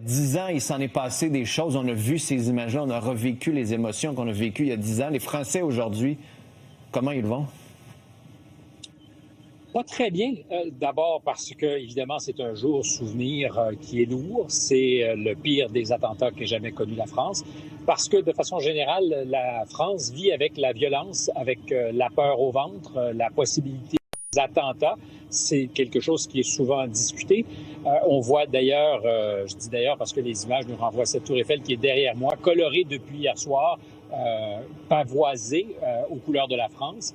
10 ans, il s'en est passé des choses. On a vu ces images-là, on a revécu les émotions qu'on a vécues il y a 10 ans. Les Français aujourd'hui, comment ils vont? Pas très bien. D'abord parce que, évidemment, c'est un jour souvenir qui est lourd. C'est le pire des attentats qu'ait jamais connu la France. Parce que, de façon générale, la France vit avec la violence, avec la peur au ventre, la possibilité d'attentats. C'est quelque chose qui est souvent discuté. On voit d'ailleurs, je dis d'ailleurs parce que les images nous renvoient à cette tour Eiffel qui est derrière moi, colorée depuis hier soir, pavoisée aux couleurs de la France.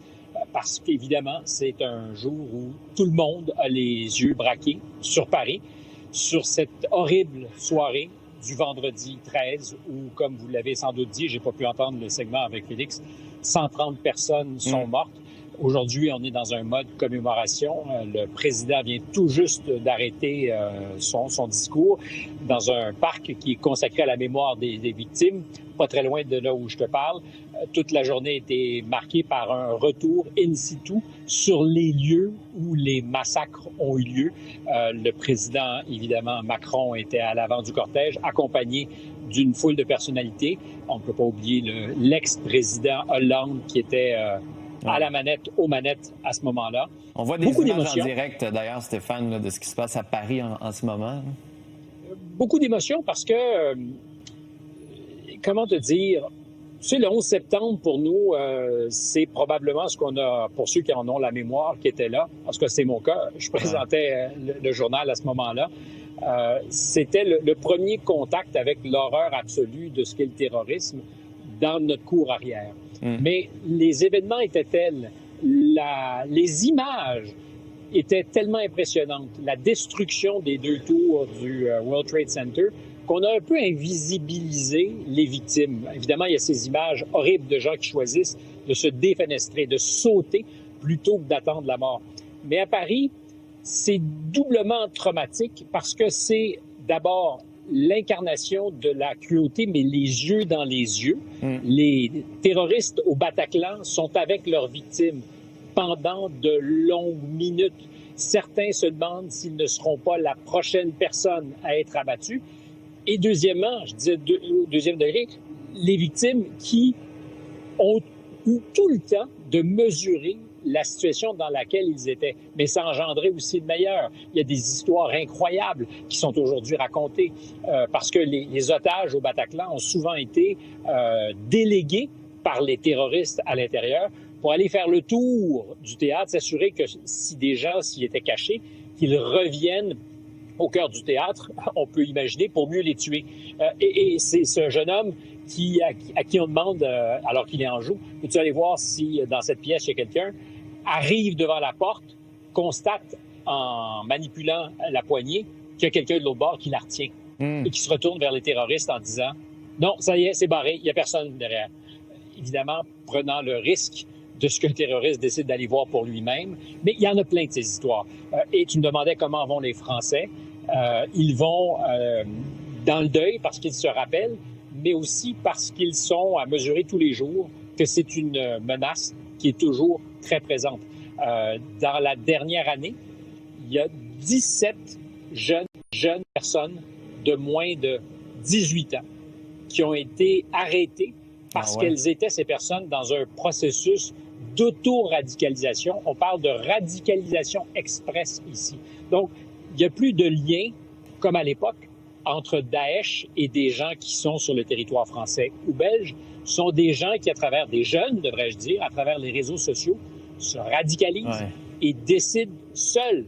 Parce qu'évidemment, c'est un jour où tout le monde a les yeux braqués sur Paris, sur cette horrible soirée du vendredi 13 où, comme vous l'avez sans doute dit, j'ai pas pu entendre le segment avec Félix, 130 personnes sont mortes. Aujourd'hui, on est dans un mode commémoration. Le président vient tout juste d'arrêter son discours dans un parc qui est consacré à la mémoire des victimes, pas très loin de là où je te parle. Toute la journée a été marquée par un retour in situ sur les lieux où les massacres ont eu lieu. Le président, évidemment, Macron, était à l'avant du cortège, accompagné d'une foule de personnalités. On ne peut pas oublier l'ex-président Hollande qui était à la manette, aux manettes à ce moment-là. On voit des images en direct, d'ailleurs, Stéphane, là, de ce qui se passe à Paris en ce moment. Beaucoup d'émotions parce que, comment te dire, tu sais, le 11 septembre, pour nous, c'est probablement ce qu'on a, pour ceux qui en ont la mémoire, qui étaient là, parce que c'est mon cas, je présentais le journal à ce moment-là, c'était le premier contact avec l'horreur absolue de ce qu'est le terrorisme dans notre cour arrière. Mais les événements étaient tels, les images étaient tellement impressionnantes, la destruction des 2 tours du World Trade Center, qu'on a un peu invisibilisé les victimes. Évidemment, il y a ces images horribles de gens qui choisissent de se défenestrer, de sauter plutôt que d'attendre la mort. Mais à Paris, c'est doublement traumatique parce que c'est d'abord l'incarnation de la cruauté, mais les yeux dans les yeux. Les terroristes au Bataclan sont avec leurs victimes pendant de longues minutes. Certains se demandent s'ils ne seront pas la prochaine personne à être abattue. Et deuxièmement, je disais au deuxième degré, les victimes qui ont eu tout le temps de mesurer la situation dans laquelle ils étaient. Mais ça engendrait aussi le meilleur. Il y a des histoires incroyables qui sont aujourd'hui racontées parce que les otages au Bataclan ont souvent été délégués par les terroristes à l'intérieur pour aller faire le tour du théâtre, s'assurer que si des gens s'y étaient cachés, qu'ils reviennent au cœur du théâtre, on peut imaginer, pour mieux les tuer. Et c'est ce jeune homme à qui on demande, alors qu'il est en joue, peux-tu aller voir si dans cette pièce, il y a quelqu'un, arrive devant la porte, constate en manipulant la poignée qu'il y a quelqu'un de l'autre bord qui la retient et qui se retourne vers les terroristes en disant « Non, ça y est, c'est barré, il n'y a personne derrière. » Évidemment, prenant le risque de ce qu'un terroriste décide d'aller voir pour lui-même. Mais il y en a plein de ces histoires. Et tu me demandais comment vont les Français. Ils vont dans le deuil parce qu'ils se rappellent, mais aussi parce qu'ils sont à mesurer tous les jours que c'est une menace qui est toujours très présente. Dans la dernière année, il y a 17 jeunes personnes de moins de 18 ans qui ont été arrêtées parce qu'elles étaient, ces personnes, dans un processus d'auto-radicalisation. On parle de radicalisation express ici. Donc, il n'y a plus de lien, comme à l'époque, entre Daesh et des gens qui sont sur le territoire français ou belge. Ce sont des gens qui, à travers des jeunes, devrais-je dire, à travers les réseaux sociaux, se radicalisent et décident seuls,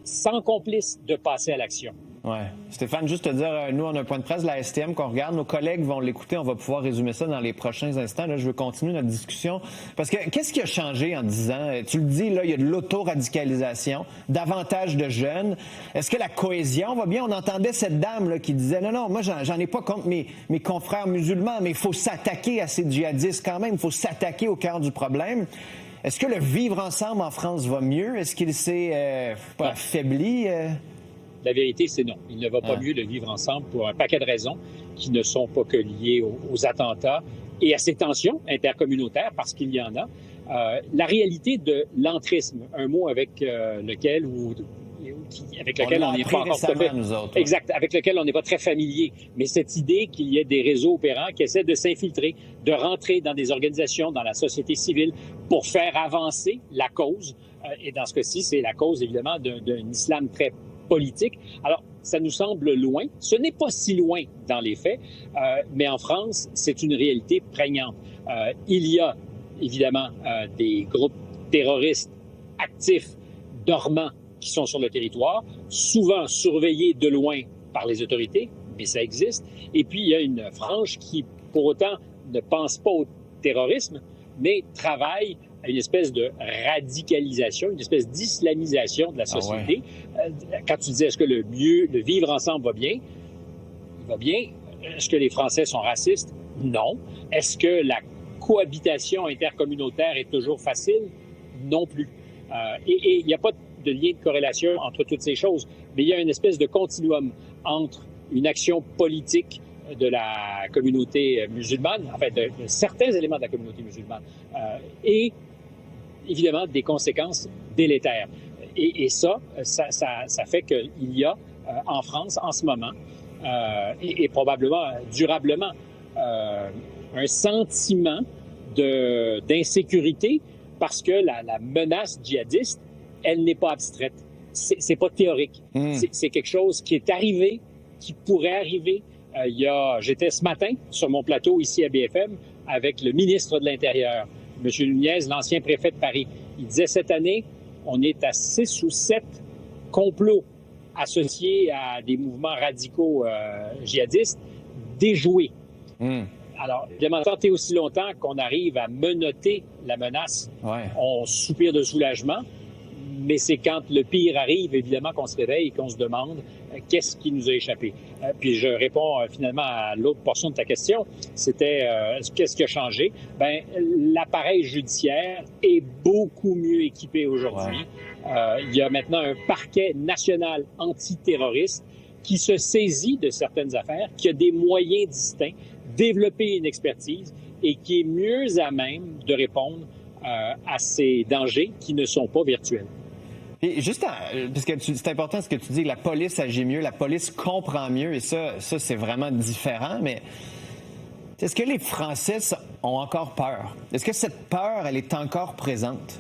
sans complice, de passer à l'action. Ouais. Stéphane, juste te dire, nous, on a un point de presse de la STM qu'on regarde. Nos collègues vont l'écouter. On va pouvoir résumer ça dans les prochains instants. Là, je veux continuer notre discussion. Parce que qu'est-ce qui a changé en 10 ans? Tu le dis, là, il y a de l'auto-radicalisation, davantage de jeunes. Est-ce que la cohésion va bien? On entendait cette dame là, qui disait, non, moi, j'en ai pas contre mes confrères musulmans, mais il faut s'attaquer à ces djihadistes quand même. Il faut s'attaquer au cœur du problème. Est-ce que le vivre ensemble en France va mieux? Est-ce qu'il s'est affaibli? La vérité, c'est non. Il ne va pas mieux le vivre ensemble pour un paquet de raisons qui ne sont pas que liées aux attentats et à ces tensions intercommunautaires, parce qu'il y en a. La réalité de l'entrisme, un mot avec lequel, ou avec lequel on n'est pas encore tout à fait... nous autres, Exact, avec lequel on n'est pas très familier. Mais cette idée qu'il y ait des réseaux opérants qui essaient de s'infiltrer, de rentrer dans des organisations, dans la société civile, pour faire avancer la cause. Et dans ce cas-ci, c'est la cause, évidemment, d'un islam très politique. Alors, ça nous semble loin. Ce n'est pas si loin dans les faits, mais en France, c'est une réalité prégnante. Il y a, évidemment, des groupes terroristes actifs, dormants, qui sont sur le territoire, souvent surveillés de loin par les autorités, mais ça existe. Et puis, il y a une frange qui, pour autant, ne pense pas au terrorisme, mais travaille à une espèce de radicalisation, une espèce d'islamisation de la société. Ah ouais. Quand tu disais, est-ce que le vivre ensemble va bien? Il va bien. Est-ce que les Français sont racistes? Non. Est-ce que la cohabitation intercommunautaire est toujours facile? Non plus. Et il n'y a pas de lien de corrélation entre toutes ces choses, mais il y a une espèce de continuum entre une action politique de la communauté musulmane, en fait, de certains éléments de la communauté musulmane, et évidemment des conséquences délétères. Et ça fait qu'il y a en France, en ce moment, et probablement durablement, un sentiment d'insécurité parce que la menace djihadiste, elle n'est pas abstraite. C'est pas théorique. C'est quelque chose qui est arrivé, qui pourrait arriver. J'étais ce matin sur mon plateau ici à BFM avec le ministre de l'Intérieur, M. Nunez, l'ancien préfet de Paris. Il disait cette année, on est à 6 ou 7 complots associés à des mouvements radicaux djihadistes déjoués. Alors, évidemment, tant et aussi longtemps qu'on arrive à menotter la menace, on soupire de soulagement. Mais c'est quand le pire arrive, évidemment, qu'on se réveille et qu'on se demande qu'est-ce qui nous a échappé. Puis je réponds finalement à l'autre portion de ta question. C'était qu'est-ce qui a changé? Bien, l'appareil judiciaire est beaucoup mieux équipé aujourd'hui. Il y a maintenant un parquet national antiterroriste qui se saisit de certaines affaires, qui a des moyens distincts, développer une expertise et qui est mieux à même de répondre à ces dangers qui ne sont pas virtuels. Et juste, parce que c'est important ce que tu dis, que la police agit mieux, la police comprend mieux, et ça c'est vraiment différent, mais est-ce que les Français ont encore peur? Est-ce que cette peur, elle est encore présente?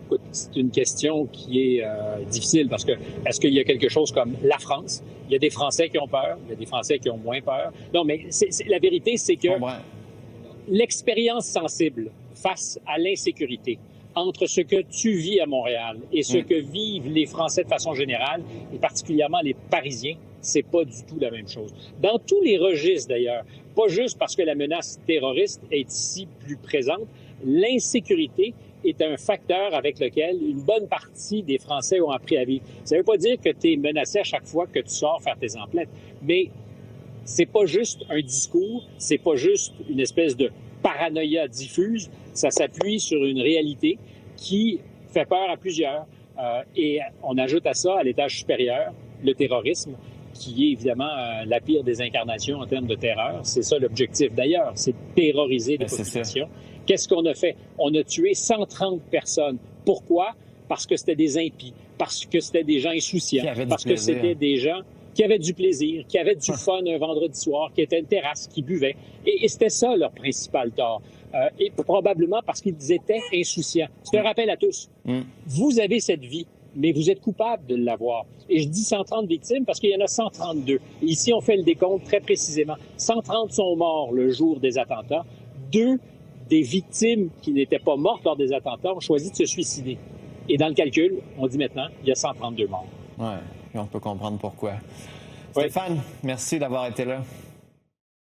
Écoute, c'est une question qui est difficile, parce que est-ce qu'il y a quelque chose comme la France? Il y a des Français qui ont peur, il y a des Français qui ont moins peur. Non, mais la vérité, c'est que l'expérience sensible face à l'insécurité, entre ce que tu vis à Montréal et ce que vivent les Français de façon générale, et particulièrement les Parisiens, c'est pas du tout la même chose. Dans tous les registres, d'ailleurs, pas juste parce que la menace terroriste est ici plus présente, l'insécurité est un facteur avec lequel une bonne partie des Français ont appris à vivre. Ça ne veut pas dire que tu es menacé à chaque fois que tu sors faire tes emplettes, mais c'est pas juste un discours, c'est pas juste une espèce de paranoïa diffuse, ça s'appuie sur une réalité qui fait peur à plusieurs. Et on ajoute à ça, à l'étage supérieur, le terrorisme, qui est évidemment la pire des incarnations en termes de terreur. C'est ça l'objectif d'ailleurs, c'est de terroriser les populations. Qu'est-ce qu'on a fait? On a tué 130 personnes. Pourquoi? Parce que c'était des impies, parce que c'était des gens insouciants, parce que c'était des gens qui avaient du plaisir, qui avaient du fun un vendredi soir, qui étaient à une terrasse, qui buvaient. Et c'était ça leur principal tort. Et probablement parce qu'ils étaient insouciants. C'est un rappel à tous. Vous avez cette vie, mais vous êtes coupable de l'avoir. Et je dis 130 victimes parce qu'il y en a 132. Et ici, on fait le décompte très précisément. 130 sont morts le jour des attentats. 2 des victimes qui n'étaient pas mortes lors des attentats ont choisi de se suicider. Et dans le calcul, on dit maintenant, il y a 132 morts. Oui, on peut comprendre pourquoi. Stéphane, merci d'avoir été là.